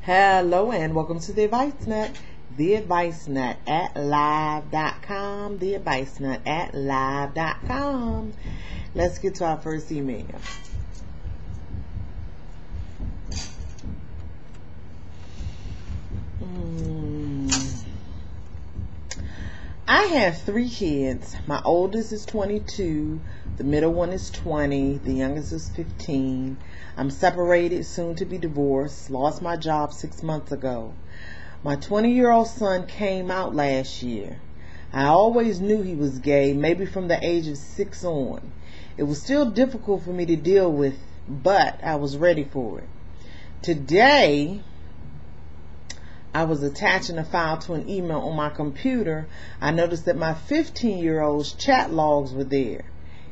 Hello and welcome to the Advice Nut. The Advice Nut at live.com. The Advice Nut at live.com. Let's get to our first email. I have 3 kids. My oldest is 22, the middle one is 20, the youngest is 15. I'm separated, soon to be divorced, lost my job 6 months ago. My 20-year-old son came out last year. I always knew he was gay, maybe from the age of 6 on. It was still difficult for me to deal with, but I was ready for it. Today, I was attaching a file to an email on my computer. I noticed that my 15-year-old's chat logs were there.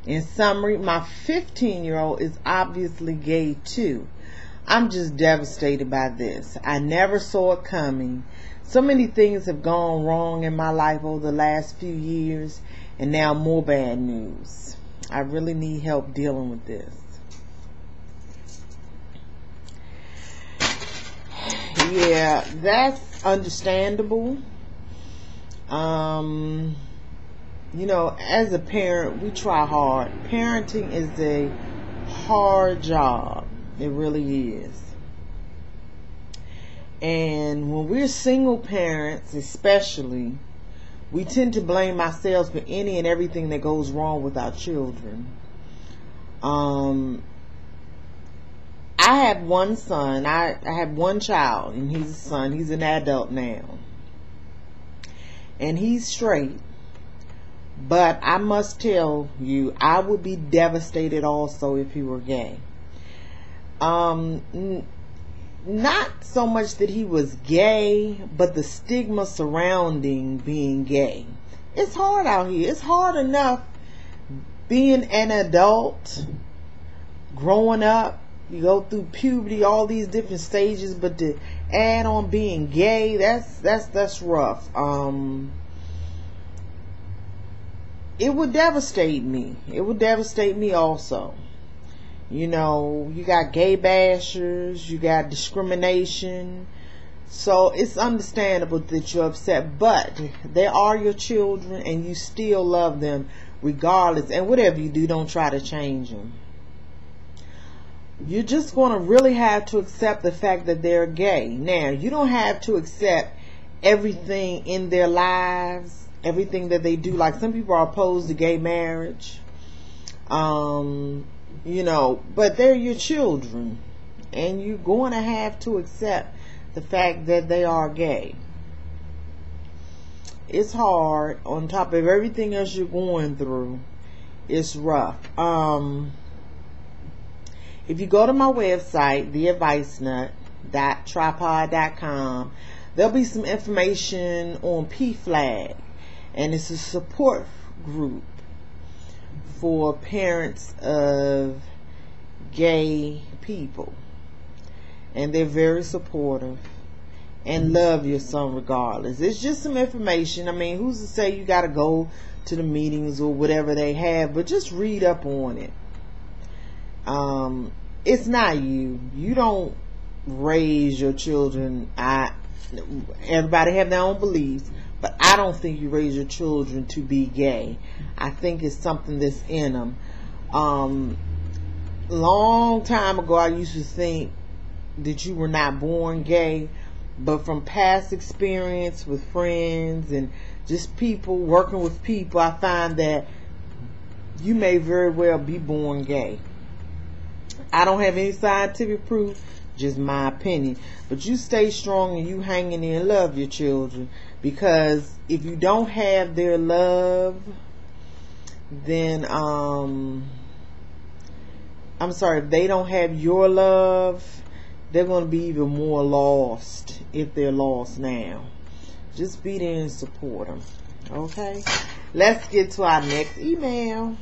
In summary, my 15-year-old is obviously gay too. I'm just devastated by this. I never saw it coming. So many things have gone wrong in my life over the last few years, and now more bad news. I really need help dealing with this. Yeah, that's understandable. You know, as a parent, we try hard. Parenting is a hard job. It really is. And when we're single parents, especially, we tend to blame ourselves for any and everything that goes wrong with our children. I have one son. I have one child, and he's a son. He's an adult now. And he's straight. But I must tell you, I would be devastated also if he were gay. Not so much that he was gay, but the stigma surrounding being gay. It's hard out here. It's hard enough being an adult, growing up. You go through puberty, all these different stages, but to add on being gay, that's rough. It would devastate me. It would devastate me also. You know, you got gay bashers, you got discrimination. So it's understandable that you're upset, but they are your children and you still love them regardless. And whatever you do, don't try to change them. You're just going to really have to accept the fact that they're gay. Now, you don't have to accept everything in their lives, everything that they do. Like some people are opposed to gay marriage, you know, but they're your children, and you're going to have to accept the fact that they are gay. It's hard. On top of everything else you're going through, it's rough. If you go to my website, theadvicenut.tripod.com, there'll be some information on PFLAG, and it's a support group for parents of gay people. And they're very supportive and love your son regardless. It's just some information. I mean, who's to say you got to go to the meetings or whatever they have, but just read up on it. It's not you. You don't raise your children. Everybody have their own beliefs, but I don't think you raise your children to be gay. I think it's something that's in them. Long time ago, I used to think that you were not born gay, but from past experience with friends and just people working with people, I find that you may very well be born gay. I don't have any scientific proof, just my opinion. But you stay strong and you hang in there and love your children. Because if you don't have their love, then, if they don't have your love, they're going to be even more lost if they're lost now. Just be there and support them. Okay? Let's get to our next email.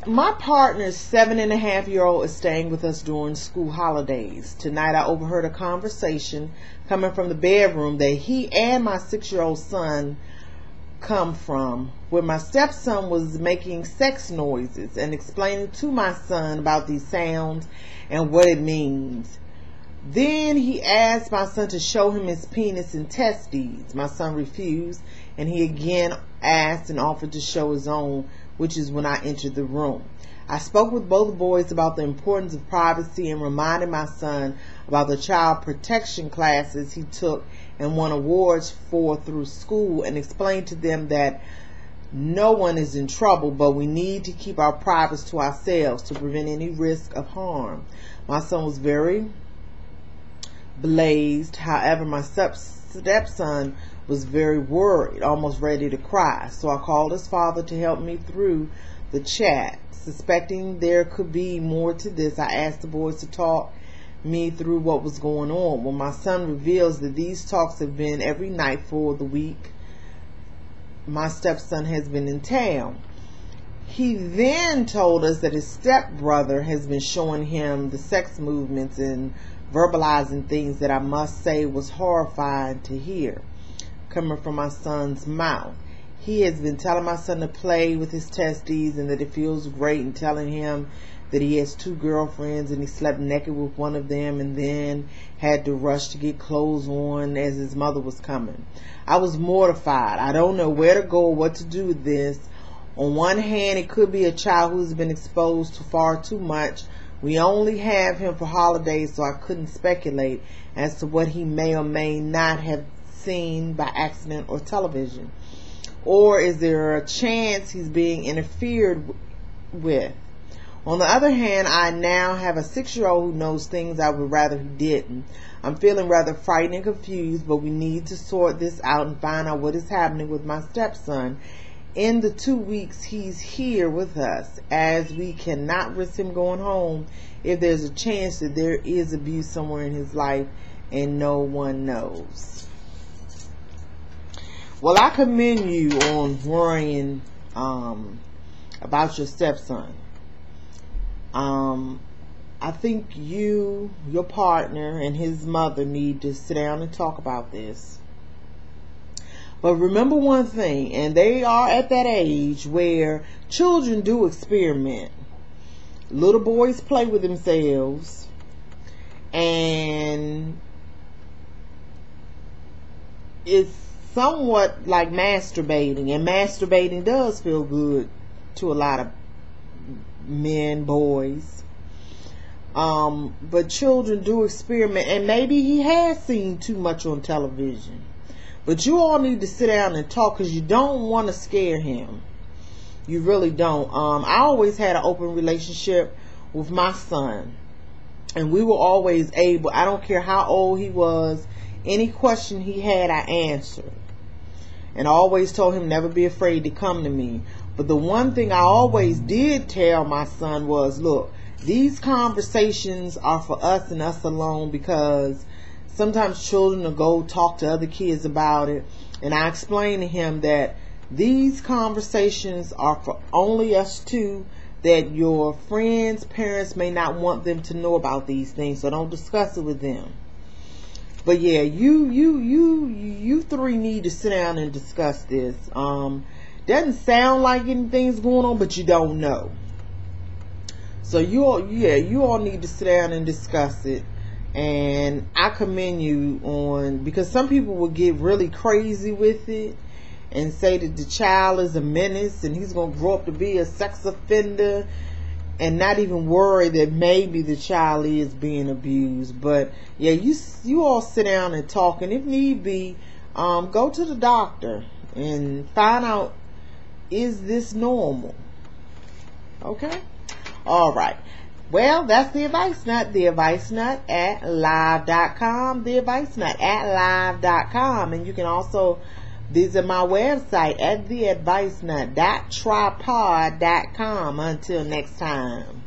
My partner's 7.5-year-old is staying with us during school holidays. Tonight I overheard a conversation coming from the bedroom that he and my 6-year-old son come from, where my stepson was making sex noises and explaining to my son about these sounds and what it means. Then he asked my son to show him his penis and testes. My son refused, and he again asked and offered to show his own, which is when I entered the room. I spoke with both boys about the importance of privacy and reminded my son about the child protection classes he took and won awards for through school, and explained to them that no one is in trouble, but we need to keep our privacy to ourselves to prevent any risk of harm. My son was very blazed. However, my stepson was very worried, almost ready to cry. So I called his father to help me through the chat. Suspecting there could be more to this, I asked the boys to talk me through what was going on. When my son reveals that these talks have been every night for the week my stepson has been in town. He then told us that his stepbrother has been showing him the sex movements and verbalizing things that I must say was horrifying to hear coming from my son's mouth. He has been telling my son to play with his testes and that it feels great, and telling him that he has 2 girlfriends and he slept naked with one of them and then had to rush to get clothes on as his mother was coming. I was mortified. I don't know where to go or what to do with this. On one hand, it could be a child who's been exposed to far too much. We only have him for holidays, so I couldn't speculate as to what he may or may not have seen by accident or television. Or is there a chance he's being interfered with? On the other hand, I now have a 6-year-old who knows things I would rather he didn't. I'm feeling rather frightened and confused, but we need to sort this out and find out what is happening with my stepson in the 2 weeks he's here with us, as we cannot risk him going home if there's a chance that there is abuse somewhere in his life and no one knows. Well, I commend you on worrying about your stepson. I think you, your partner, and his mother need to sit down and talk about this. But remember one thing, and they are at that age where children do experiment. Little boys play with themselves, and it's somewhat like masturbating, and masturbating does feel good to a lot of men, boys. But children do experiment, and maybe he has seen too much on television. But you all need to sit down and talk, because you don't want to scare him. You really don't. I always had an open relationship with my son, and we were always able, I don't care how old he was, any question he had, I answered. And I always told him never be afraid to come to me. But the one thing I always did tell my son was, look, these conversations are for us and us alone, because sometimes children will go talk to other kids about it. And I explained to him that these conversations are for only us two, that your friends' parents may not want them to know about these things, so don't discuss it with them. But yeah, you three need to sit down and discuss this. Doesn't sound like anything's going on, but you don't know. So you all need to sit down and discuss it. And I commend you on, because some people will get really crazy with it and say that the child is a menace and he's going to grow up to be a sex offender, and not even worry that maybe the child is being abused. But yeah, you all sit down and talk, and if need be, go to the doctor and find out, is this normal? Okay? All right. Well, that's The Advice Nut. The Advice Nut at live.com. The Advice Nut at live.com. And you can also visit my website at theadvicenut.tripod.com. Until next time.